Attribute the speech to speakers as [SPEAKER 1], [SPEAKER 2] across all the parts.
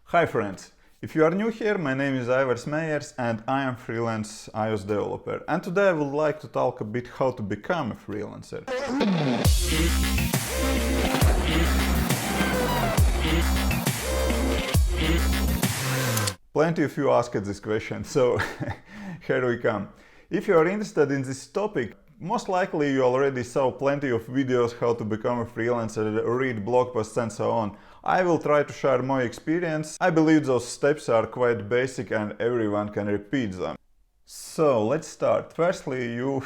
[SPEAKER 1] Hi friends! If you are new here, my name is Ivars Meyers and I am freelance iOS developer. And today I would like to talk a bit how to become a freelancer. Plenty of you asked this question, so here we come. If you are interested in this topic, most likely you already saw plenty of videos how to become a freelancer, read blog posts and so on. I will try to share my experience. I believe those steps are quite basic and everyone can repeat them. So let's start. Firstly, you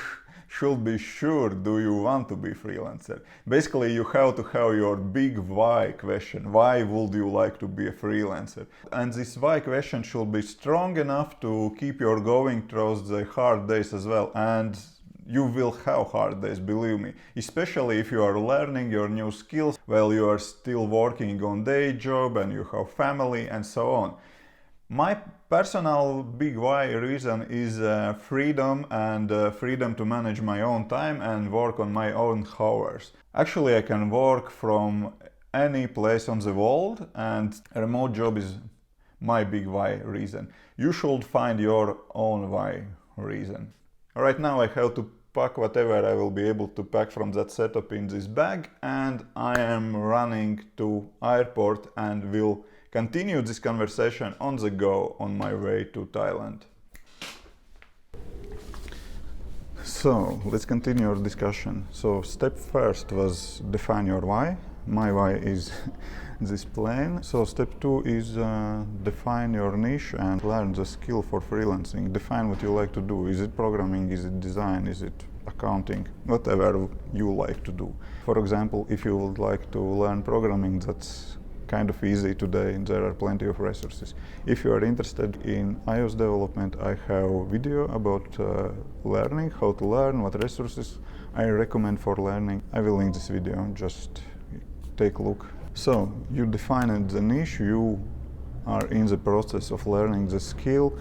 [SPEAKER 1] should be sure, do you want to be freelancer? Basically, you have to have your big why question. Why would you like to be a freelancer? And this why question should be strong enough to keep you going through the hard days as well. And you will have hard days, believe me, especially if you are learning your new skills while you are still working on day job and you have family and so on. My personal big why reason is freedom and freedom to manage my own time and work on my own hours. Actually, I can work from any place on the world and a remote job is my big why reason. You should find your own why reason. Right now I have to pack whatever I will be able to pack from that setup in this bag, and I am running to airport and will continue this conversation on the go on my way to Thailand. So let's continue our discussion. So step first was define your why. My why is this plain. So step 2 is define your niche and learn the skill for freelancing. Define what you like to do. Is it programming? Is it design? Is it accounting? Whatever you like to do. For example, if you would like to learn programming, that's kind of easy today. There are plenty of resources. If you are interested in iOS development, I have a video about learning, how to learn, what resources I recommend for learning. I will link this video, just take a look. So you defined the niche, you are in the process of learning the skill.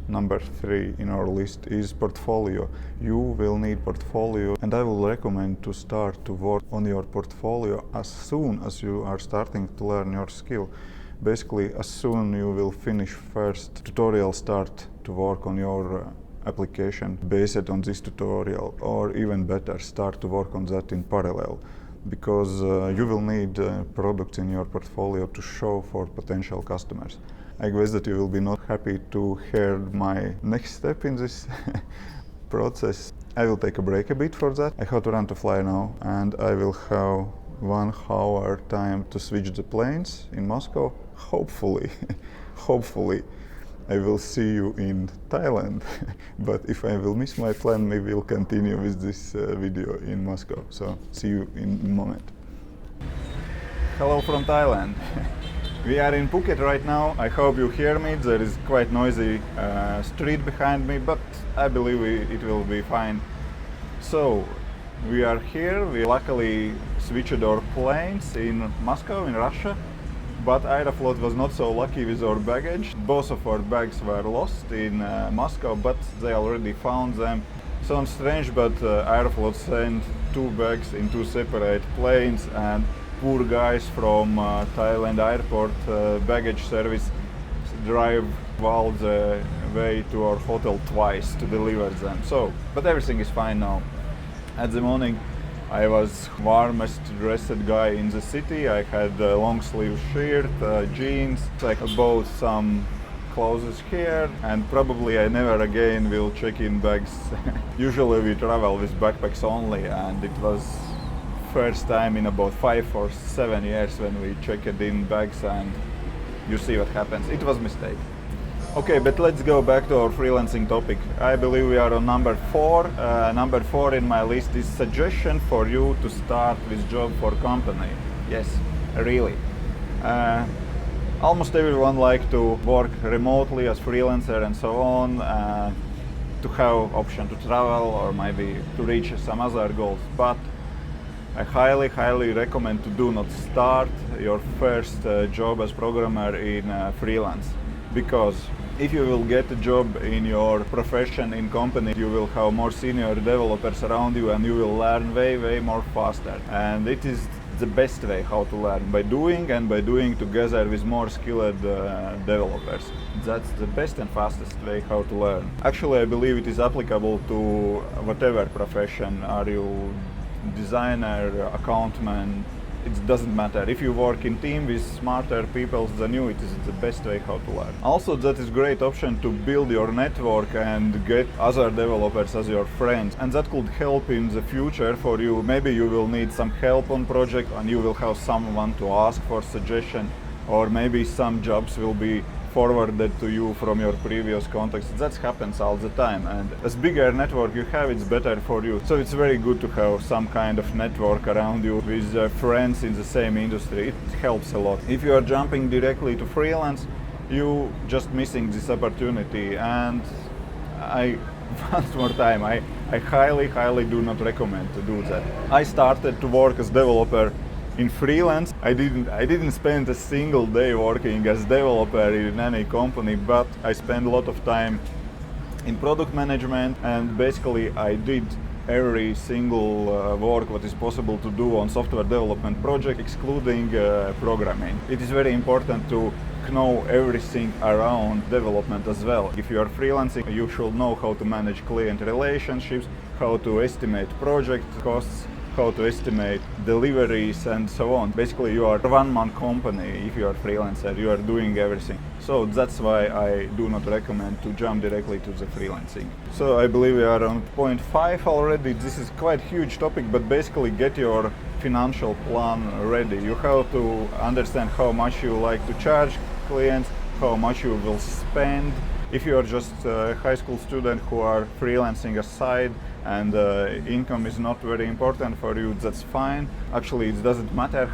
[SPEAKER 1] Number 3 in our list is portfolio. You will need portfolio and I will recommend to start to work on your portfolio as soon as you are starting to learn your skill. Basically, as soon you will finish first tutorial, start to work on your application based on this tutorial, or even better, start to work on that in parallel. Because you will need products in your portfolio to show for potential customers. I guess that you will be not happy to hear my next step in this process. I will take a break a bit for that. I have to run to fly now and I will have 1 hour time to switch the planes in Moscow. Hopefully, hopefully I will see you in Thailand. But if I will miss my plan, maybe we'll continue with this video in Moscow. So see you in a moment. Hello from Thailand. We are in Phuket right now. I hope you hear me. There is quite noisy street behind me, but I believe it will be fine. So we are here. We luckily switched our planes in Moscow, in Russia. But Aeroflot was not so lucky with our baggage. Both of our bags were lost in Moscow, but they already found them. Sounds strange, but Aeroflot sent 2 bags in 2 separate planes, and poor guys from Thailand airport baggage service drive all the way to our hotel twice to deliver them. So, but everything is fine now. At the morning, I was warmest dressed guy in the city. I had a long sleeve shirt, jeans. I bought some clothes here, and probably I never again will check in bags. Usually we travel with backpacks only, and it was first time in about 5 or 7 years when we checked in bags, and you see what happens. It was a mistake. Okay, but let's go back to our freelancing topic. I believe we are on number 4. Number 4 in my list is suggestion for you to start with job for company. Yes, really. Almost everyone like to work remotely as freelancer and so on, to have option to travel or maybe to reach some other goals. But I highly recommend to do not start your first job as programmer in freelance, because if you will get a job in your profession in company, you will have more senior developers around you and you will learn way more faster. And it is the best way how to learn, by doing, and by doing together with more skilled developers. That's the best and fastest way how to learn. Actually, I believe it is applicable to whatever profession. Are you designer, accountant? It doesn't matter. If you work in team with smarter people than you, it is the best way how to learn. Also, that is great option to build your network and get other developers as your friends. And that could help in the future for you. Maybe you will need some help on project and you will have someone to ask for suggestion, or maybe some jobs will be forwarded to you from your previous contacts. That happens all the time, and as bigger network you have, it's better for you. So it's very good to have some kind of network around you with friends in the same industry. It helps a lot. If you are jumping directly to freelance, you just missing this opportunity. And once more time, I highly do not recommend to do that. I started to work as developer in freelance. I didn't spend a single day working as developer in any company, but I spent a lot of time in product management, and basically I did every single work what is possible to do on software development project, excluding programming. It is very important to know everything around development as well. If you are freelancing, you should know how to manage client relationships, how to estimate project costs, how to estimate deliveries, and so on. Basically, you are a one-man company. If you are a freelancer, you are doing everything. So that's why I do not recommend to jump directly to the freelancing. So I believe we are on point 5 already. This is quite huge topic, but basically get your financial plan ready. You have to understand how much you like to charge clients, how much you will spend. If you are just a high school student who are freelancing aside and income is not very important for you, that's fine. Actually, it doesn't matter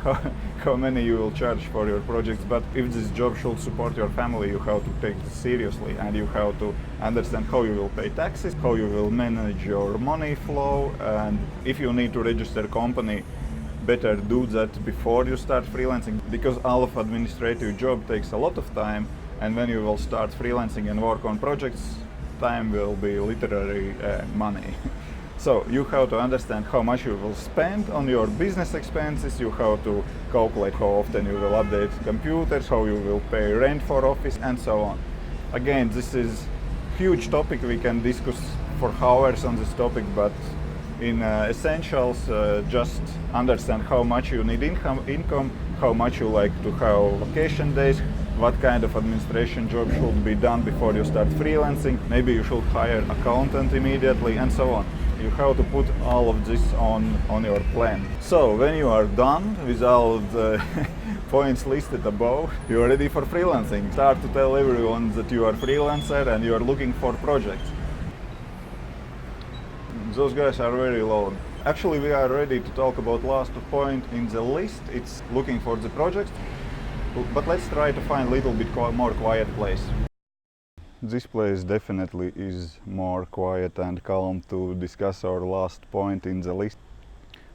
[SPEAKER 1] how many you will charge for your projects, but if this job should support your family, you have to take it seriously, and you have to understand how you will pay taxes, how you will manage your money flow, and if you need to register a company, better do that before you start freelancing, because all of administrative job takes a lot of time. And when you will start freelancing and work on projects, time will be literally money. So you have to understand how much you will spend on your business expenses, you have to calculate how often you will update computers, how you will pay rent for office, and so on. Again, this is huge topic, we can discuss for hours on this topic, but in essentials, just understand how much you need income, how much you like to have vacation days, what kind of administration job should be done before you start freelancing. Maybe you should hire an accountant immediately, and so on. You have to put all of this on your plan. So when you are done with all the points listed above, you are ready for freelancing. Start to tell everyone that you are freelancer and you are looking for projects. Those guys are very loud. Actually, we are ready to talk about last point in the list. It's looking for the project. But let's try to find a little bit more quiet place. This place definitely is more quiet and calm to discuss our last point in the list.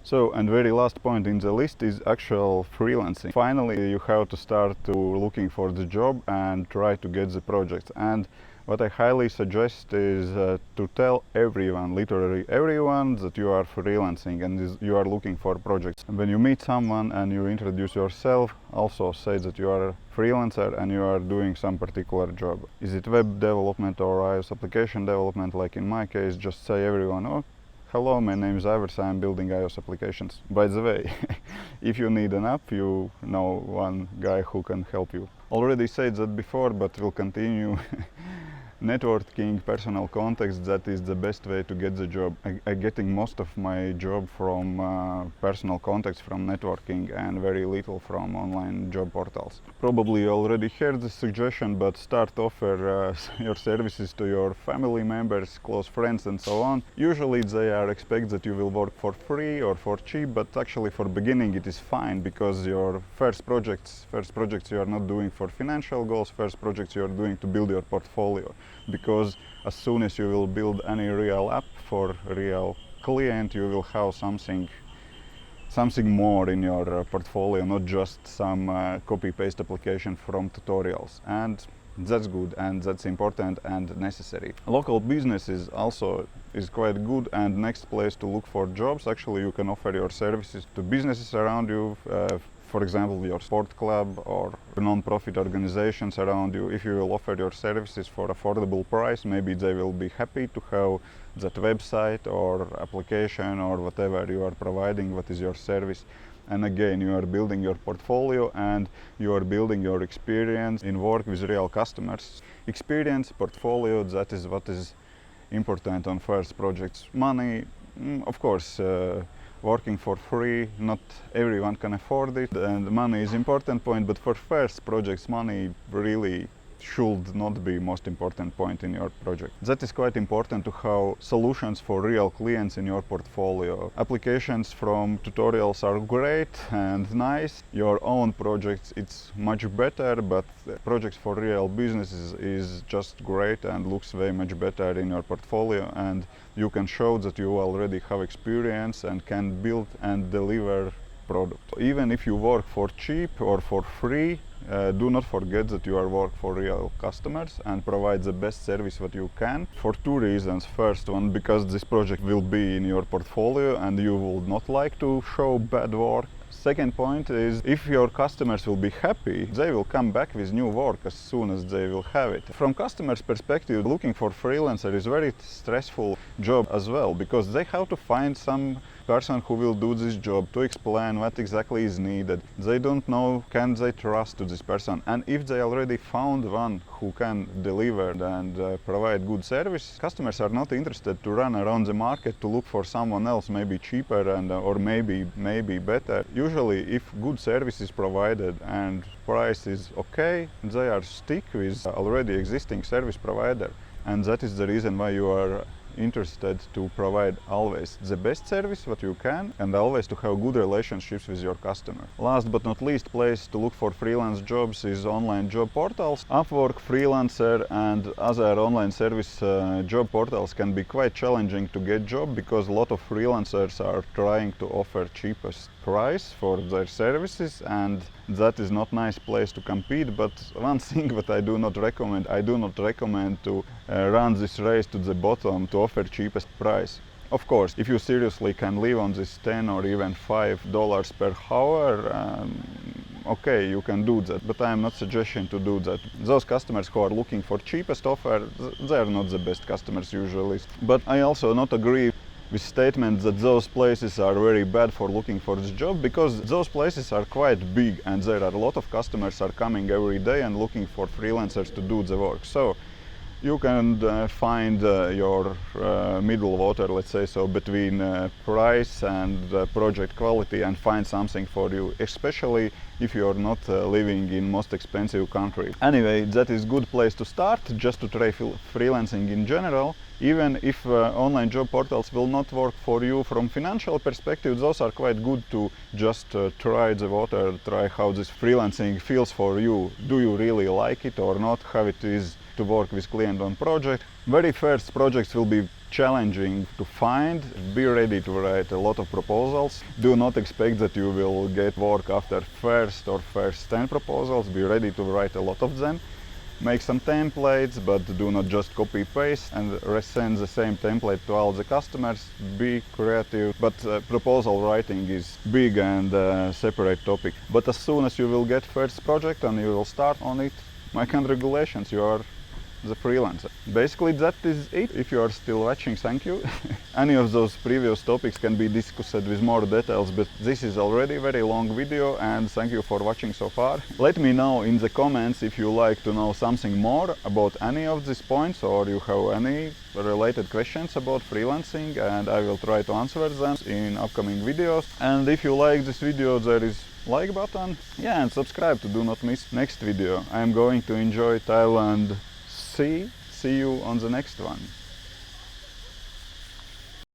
[SPEAKER 1] So, and very last point in the list is actual freelancing. Finally, you have to start to looking for the job and try to get the project. And what I highly suggest is to tell everyone, literally everyone, that you are freelancing and you are looking for projects. And when you meet someone and you introduce yourself, also say that you are a freelancer and you are doing some particular job. Is it web development or iOS application development? Like in my case, just say everyone, oh, hello, my name is Ivers, I'm building iOS applications. By the way, if you need an app, you know one guy who can help you. Already said that before, but will continue. Networking, personal contacts, that is the best way to get the job. I'm getting most of my job from personal contacts, from networking, and very little from online job portals. Probably you already heard the suggestion, but start offer your services to your family members, close friends, and so on. Usually they are expect that you will work for free or for cheap, but actually for beginning it is fine, because your first projects you are not doing for financial goals, first projects you are doing to build your portfolio. Because as soon as you will build any real app for real client, you will have something more in your portfolio, not just some copy-paste application from tutorials. And That's good and that's important and necessary. Local businesses also is quite good and next place to look for jobs. Actually, you can offer your services to businesses around you. For example, your sport club or non-profit organizations around you. If you will offer your services for affordable price, maybe they will be happy to have that website or application or whatever you are providing, what is your service. And again, you are building your portfolio and you are building your experience in work with real customers. Experience, portfolio, that is what is important on first projects. Money, of course, working for free, not everyone can afford it, and money is important point, but for first projects, money really should not be most important point in your project. That is quite important to have solutions for real clients in your portfolio. Applications from tutorials are great and nice. Your own projects, it's much better, but projects for real businesses is just great and looks very much better in your portfolio, and you can show that you already have experience and can build and deliver product. Even if you work for cheap or for free, do not forget that you are work for real customers and provide the best service what you can, for two reasons. First one, because this project will be in your portfolio and you would not like to show bad work. Second point is, if your customers will be happy, they will come back with new work as soon as they will have it. From customers' perspective, looking for freelancer is very stressful job as well, because they have to find some person who will do this job to explain what exactly is needed. They don't know, can they trust to this person? And if they already found one who can deliver and provide good service, customers are not interested to run around the market to look for someone else, maybe cheaper and or maybe better. Usually, if good service is provided and price is okay, they are stick with already existing service provider. And that is the reason why you are interested to provide always the best service what you can and always to have good relationships with your customer. Last but not least place to look for freelance jobs is online job portals. Upwork, Freelancer and other online service job portals can be quite challenging to get job, because a lot of freelancers are trying to offer cheapest price for their services, and that is not nice place to compete. But one thing that I do not recommend to run this race to the bottom to offer cheapest price. Of course, if you seriously can live on this $10 or even $5 per hour, okay, you can do that, but I am not suggesting to do that. Those customers who are looking for cheapest offer, they are not the best customers usually. But I also not agree with statement that those places are very bad for looking for this job, because those places are quite big and there are a lot of customers are coming every day and looking for freelancers to do the work. So you can find your middle water, let's say so, between price and project quality, and find something for you, especially if you are not living in most expensive country. Anyway, that is good place to start, just to try freelancing in general. Even if online job portals will not work for you from financial perspective, those are quite good to just try the water, try how this freelancing feels for you. Do you really like it or not? How it is to work with client on project. Very first projects will be challenging to find. Be ready to write a lot of proposals. Do not expect that you will get work after first 10 proposals. Be ready to write a lot of them. Make some templates, but do not just copy paste and resend the same template to all the customers. Be creative, but proposal writing is big and separate topic. But as soon as you will get first project and you will start on it, my congratulations, you are the freelancer. Basically that is it. If you are still watching, thank you. Any of those previous topics can be discussed with more details, but this is already a very long video, and thank you for watching so far. Let me know in the comments if you like to know something more about any of these points, or you have any related questions about freelancing, and I will try to answer them in upcoming videos. And if you like this video, there is like button, yeah, and subscribe to do not miss next video. I am going to enjoy Thailand. See you on the next one.